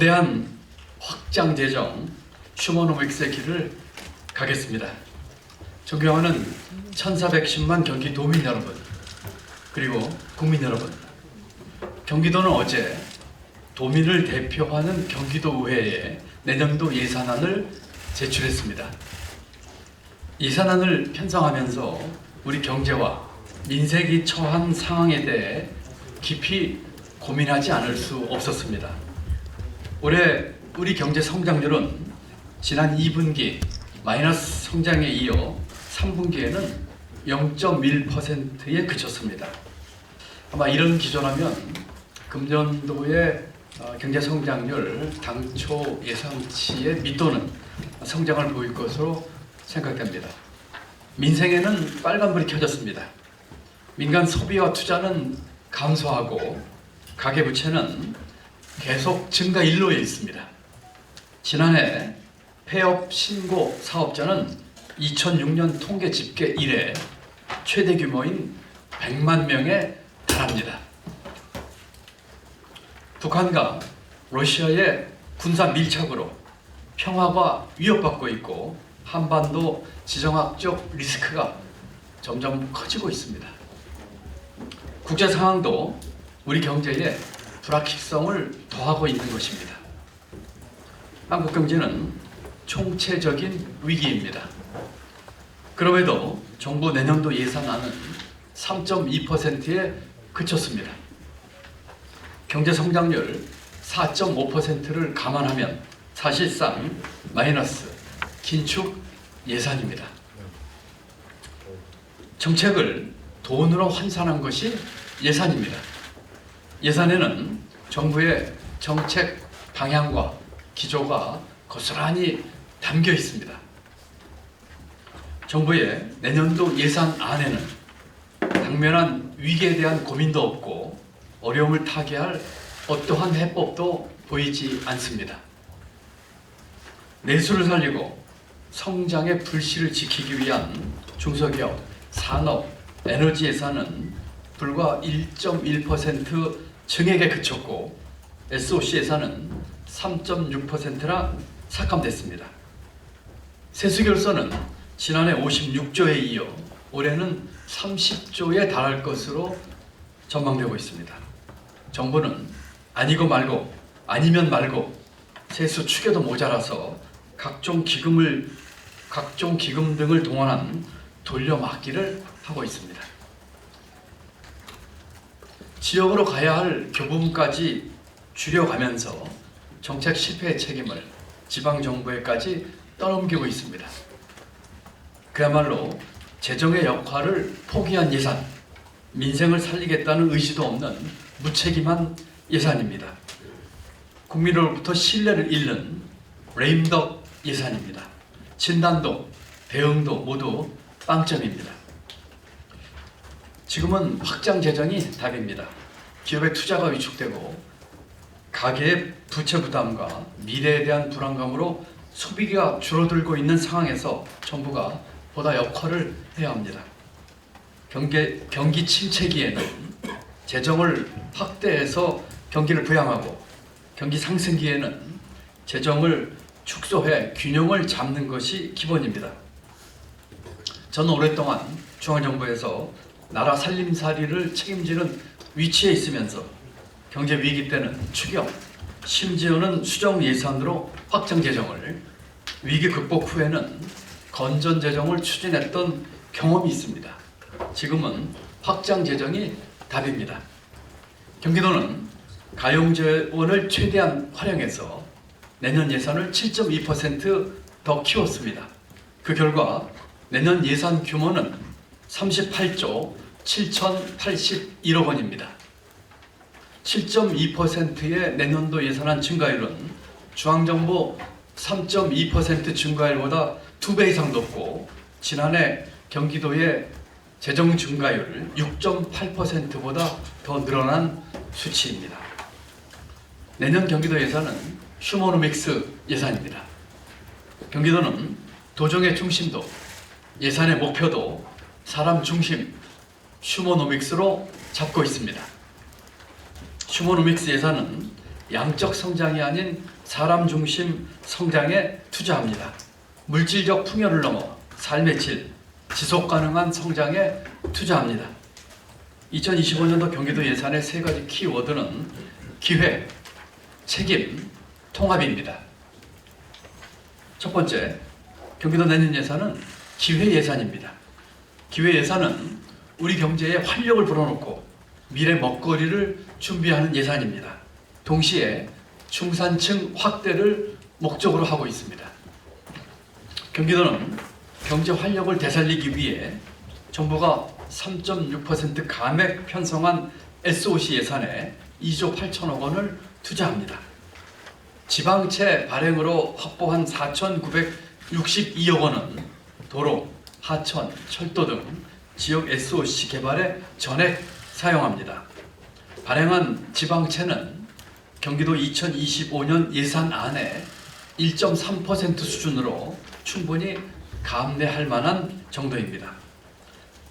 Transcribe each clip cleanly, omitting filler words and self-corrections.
거대한 확장 재정 휴머노믹스의 길을 가겠습니다. 존경하는 1410만 경기도민 여러분, 그리고 국민 여러분, 경기도는 어제 도민을 대표하는 경기도의회에 내년도 예산안을 제출했습니다. 예산안을 편성하면서 우리 경제와 민생이 처한 상황에 대해 깊이 고민하지 않을 수 없었습니다. 올해 우리 경제 성장률은 지난 2분기 마이너스 성장에 이어 3분기에는 0.1%에 그쳤습니다. 아마 이런 기조라면 금년도의 경제 성장률 당초 예상치에 밑도는 성장을 보일 것으로 생각됩니다. 민생에는 빨간불이 켜졌습니다. 민간 소비와 투자는 감소하고 가계부채는 계속 증가 일로에 있습니다. 지난해 폐업 신고 사업자는 2006년 통계 집계 이래 최대 규모인 100만 명에 달합니다. 북한과 러시아의 군사 밀착으로 평화가 위협받고 있고 한반도 지정학적 리스크가 점점 커지고 있습니다. 국제 상황도 우리 경제에 불확실성을 더하고 있는 것입니다. 한국 경제는 총체적인 위기입니다. 그럼에도 정부 내년도 예산안은 3.2%에 그쳤습니다. 경제 성장률 4.5%를 감안하면 사실상 마이너스 긴축 예산입니다. 정책을 돈으로 환산한 것이 예산입니다. 예산에는 정부의 정책 방향과 기조가 고스란히 담겨 있습니다. 정부의 내년도 예산안에는 당면한 위기에 대한 고민도 없고 어려움을 타개할 어떠한 해법도 보이지 않습니다. 내수를 살리고 성장의 불씨를 지키기 위한 중소기업, 산업, 에너지 예산은 불과 1.1% 증액에 그쳤고 SOC 예산은 3.6%나 삭감됐습니다. 세수결손은 지난해 56조에 이어 올해는 30조에 달할 것으로 전망되고 있습니다. 정부는 아니고 말고 아니면 말고 세수 추계도 모자라서 각종 기금 등을 동원한 돌려막기를 하고 있습니다. 지역으로 가야 할 교부금까지 줄여가면서 정책 실패의 책임을 지방정부에까지 떠넘기고 있습니다. 그야말로 재정의 역할을 포기한 예산, 민생을 살리겠다는 의지도 없는 무책임한 예산입니다. 국민으로부터 신뢰를 잃는 레임덕 예산입니다. 진단도, 대응도 모두 빵점입니다. 지금은 확장 재정이 답입니다. 기업의 투자가 위축되고 가계의 부채 부담과 미래에 대한 불안감으로 소비가 줄어들고 있는 상황에서 정부가 보다 역할을 해야 합니다. 경기 침체기에는 재정을 확대해서 경기를 부양하고 경기 상승기에는 재정을 축소해 균형을 잡는 것이 기본입니다. 저는 오랫동안 중앙정부에서 나라 살림살이를 책임지는 위치에 있으면서 경제 위기 때는 추경, 심지어는 수정 예산으로 확장 재정을, 위기 극복 후에는 건전 재정을 추진했던 경험이 있습니다. 지금은 확장 재정이 답입니다. 경기도는 가용재원을 최대한 활용해서 내년 예산을 7.2% 더 키웠습니다. 그 결과 내년 예산 규모는 38조 7,081억 원입니다. 7.2%의 내년도 예산안 증가율은 중앙정부 3.2% 증가율보다 2배 이상 높고 지난해 경기도의 재정 증가율 6.8%보다 더 늘어난 수치입니다. 내년 경기도 예산은 휴머노믹스 예산입니다. 경기도는 도정의 중심도, 예산의 목표도 사람 중심 휴머노믹스로 잡고 있습니다. 휴머노믹스 예산은 양적 성장이 아닌 사람 중심 성장에 투자합니다. 물질적 풍요를 넘어 삶의 질, 지속 가능한 성장에 투자합니다. 2025년도 경기도 예산의 세 가지 키워드는 기회, 책임, 통합입니다. 첫 번째, 경기도 내년 예산은 기회 예산입니다. 기회 예산은 우리 경제에 활력을 불어넣고 미래 먹거리를 준비하는 예산입니다. 동시에 중산층 확대를 목적으로 하고 있습니다. 경기도는 경제 활력을 되살리기 위해 정부가 3.6% 감액 편성한 SOC 예산에 2조 8천억 원을 투자합니다. 지방채 발행으로 확보한 4,962억 원은 도로, 하천, 철도 등 지역 SOC 개발에 전액 사용합니다. 발행한 지방채는 경기도 2025년 예산안에 1.3% 수준으로 충분히 감내할 만한 정도입니다.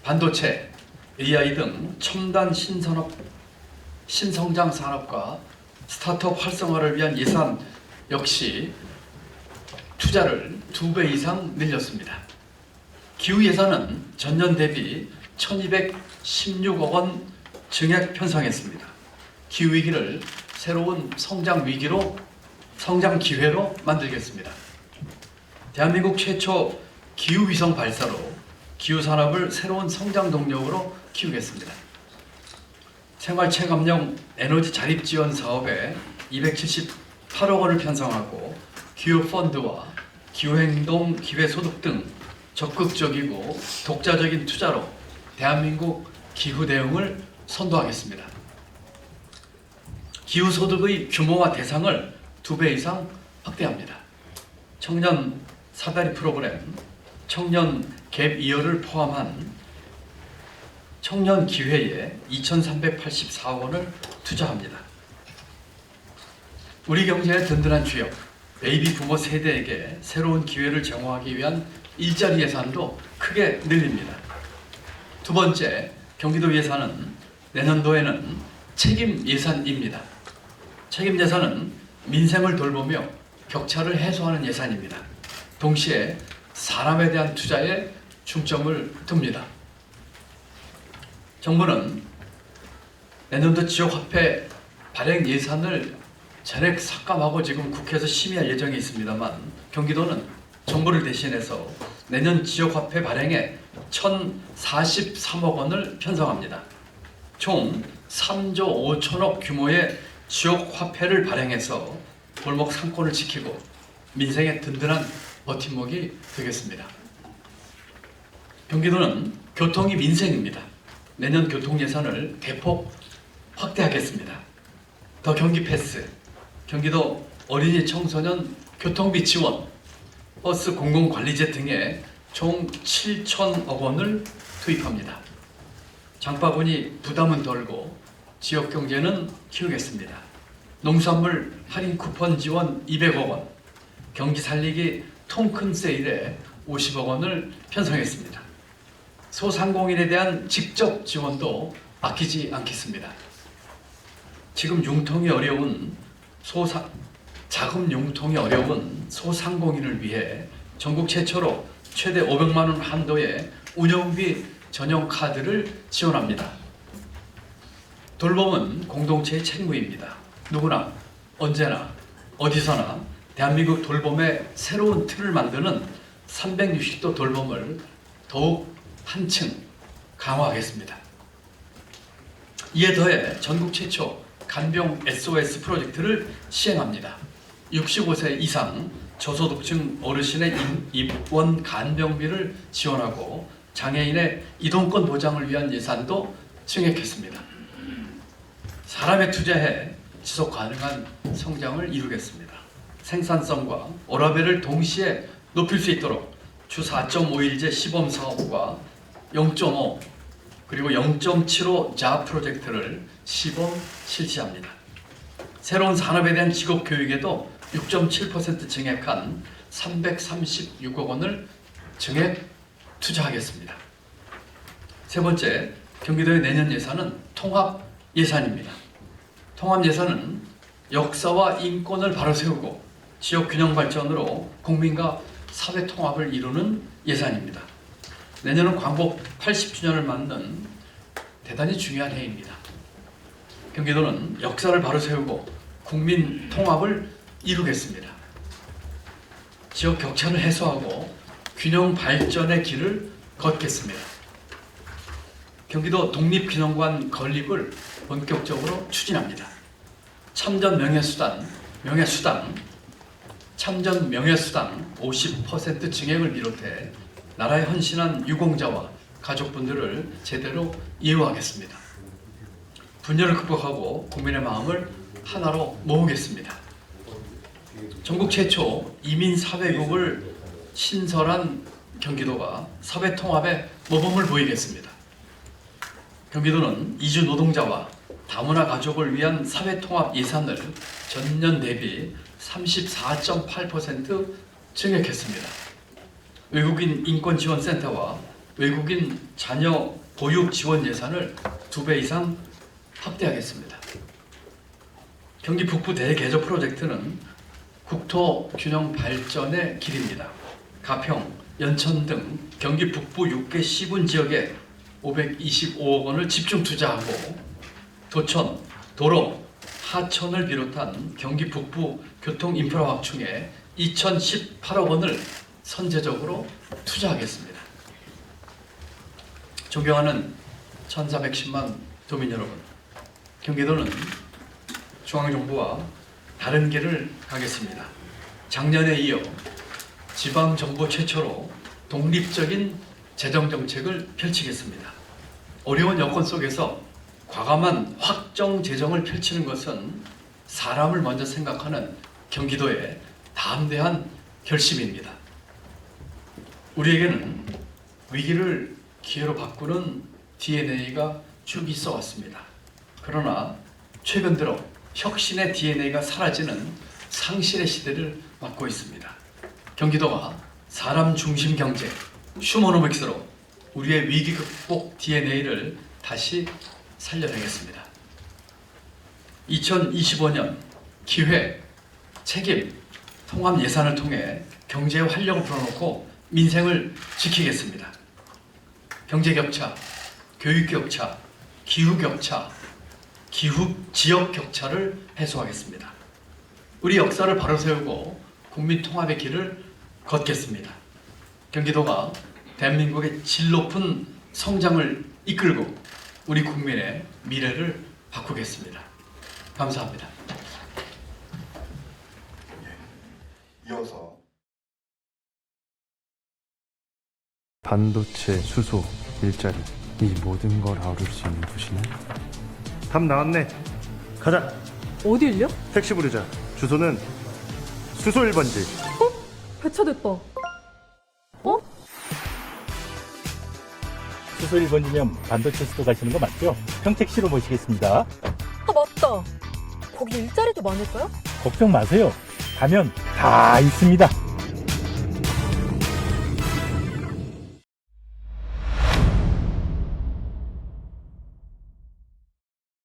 반도체, AI 등 첨단 신성장 산업과 스타트업 활성화를 위한 예산 역시 투자를 2배 이상 늘렸습니다. 기후 예산은 전년 대비 1,216억 원 증액 편성했습니다. 기후 위기를 새로운 성장 기회로 만들겠습니다. 대한민국 최초 기후 위성 발사로 기후 산업을 새로운 성장 동력으로 키우겠습니다. 생활 체감형 에너지 자립 지원 사업에 278억 원을 편성하고 기후 펀드와 기후 행동 기회 소득 등 적극적이고 독자적인 투자로 대한민국 기후 대응을 선도하겠습니다. 기후 소득의 규모와 대상을 2배 이상 확대합니다. 청년 사다리 프로그램, 청년 갭 이어를 포함한 청년 기회에 2,384억 원을 투자합니다. 우리 경제의 든든한 주역, 베이비 부모 세대에게 새로운 기회를 제공하기 위한 일자리 예산도 크게 늘립니다. 두 번째, 경기도 예산은 내년도에는 책임 예산입니다. 책임 예산은 민생을 돌보며 격차를 해소하는 예산입니다. 동시에 사람에 대한 투자에 중점을 둡니다. 정부는 내년도 지역화폐 발행 예산을 전액 삭감하고 지금 국회에서 심의할 예정이 있습니다만 경기도는 정부를 대신해서 내년 지역화폐 발행에 1,043억 원을 편성합니다. 총 3조 5천억 규모의 지역화폐를 발행해서 골목 상권을 지키고 민생의 든든한 버팀목이 되겠습니다. 경기도는 교통이 민생입니다. 내년 교통 예산을 대폭 확대하겠습니다. 더 경기 패스, 경기도 어린이 청소년 교통비 지원, 버스 공공관리제 등에 총 7천억 원을 투입합니다. 장바구니 부담은 덜고 지역 경제는 키우겠습니다. 농수산물 할인 쿠폰 지원 200억 원, 경기 살리기 통큰 세일에 50억 원을 편성했습니다. 소상공인에 대한 직접 지원도 아끼지 않겠습니다. 지금 자금 융통이 어려운 소상공인을 위해 전국 최초로 최대 500만 원 한도의 운영비 전용 카드를 지원합니다. 돌봄은 공동체의 책무입니다. 누구나 언제나 어디서나 대한민국 돌봄의 새로운 틀을 만드는 360도 돌봄을 더욱 한층 강화하겠습니다. 이에 더해 전국 최초 간병 SOS 프로젝트를 시행합니다. 65세 이상 저소득층 어르신의 입원 간병비를 지원하고 장애인의 이동권 보장을 위한 예산도 증액했습니다. 사람에 투자해 지속 가능한 성장을 이루겠습니다. 생산성과 워라밸을 동시에 높일 수 있도록 주 4.5일제 시범 사업과 0.5 그리고 0.75 자아 프로젝트를 시범 실시합니다. 새로운 산업에 대한 직업 교육에도 6.7% 증액한 336억 원을 증액 투자하겠습니다. 세 번째, 경기도의 내년 예산은 통합 예산입니다. 통합 예산은 역사와 인권을 바로 세우고 지역 균형 발전으로 국민과 사회 통합을 이루는 예산입니다. 내년은 광복 80주년을 맞는 대단히 중요한 해입니다. 경기도는 역사를 바로 세우고 국민 통합을 이루겠습니다. 지역 격차를 해소하고 균형 발전의 길을 걷겠습니다. 경기도 독립기념관 건립을 본격적으로 추진합니다. 참전 명예수당 50% 증액을 비롯해 나라에 헌신한 유공자와 가족분들을 제대로 이해하겠습니다. 분열을 극복하고 국민의 마음을 하나로 모으겠습니다. 전국 최초 이민사회국을 신설한 경기도가 사회통합의 모범을 보이겠습니다. 경기도는 이주 노동자와 다문화 가족을 위한 사회통합 예산을 전년 대비 34.8% 증액했습니다. 외국인 인권지원센터와 외국인 자녀 보육 지원 예산을 2배 이상 확대하겠습니다. 경기 북부 대개조 프로젝트는 국토 균형 발전의 길입니다. 가평, 연천 등 경기 북부 6개 시군 지역에 525억 원을 집중 투자하고 도천, 도로, 하천을 비롯한 경기 북부 교통 인프라 확충에 2018억 원을 선제적으로 투자하겠습니다. 존경하는 1410만 도민 여러분, 경기도는 중앙정부와 다른 길을 가겠습니다. 작년에 이어 지방정부 최초로 독립적인 재정정책을 펼치겠습니다. 어려운 여건 속에서 과감한 확정 재정을 펼치는 것은 사람을 먼저 생각하는 경기도의 담대한 결심입니다. 우리에게는 위기를 기회로 바꾸는 DNA가 쭉 있어 왔습니다. 그러나 최근 들어 혁신의 DNA가 사라지는 상실의 시대를 맞고 있습니다. 경기도가 사람 중심 경제, 휴머노믹스로 우리의 위기 극복 DNA를 다시 살려내겠습니다. 2025년 기회, 책임, 통합 예산을 통해 경제의 활력을 불어넣고 민생을 지키겠습니다. 경제 격차, 교육 격차, 기후 격차, 지역 격차를 해소하겠습니다. 우리 역사를 바로 세우고 국민 통합의 길을 걷겠습니다. 경기도가 대한민국의 질 높은 성장을 이끌고 우리 국민의 미래를 바꾸겠습니다. 감사합니다. 이어서 반도체, 수소, 일자리 이 모든 걸 아우를 수 있는 도시는? 답 나왔네. 가자. 어딜요? 택시 부르자. 주소는 수소 1번지. 배차됐다. 어? 수소 1번이면 반도체 수도 가시는 거 맞죠? 평택시로 모시겠습니다. 아 맞다. 거기 일자리도 많을까요? 걱정 마세요. 가면 다 있습니다.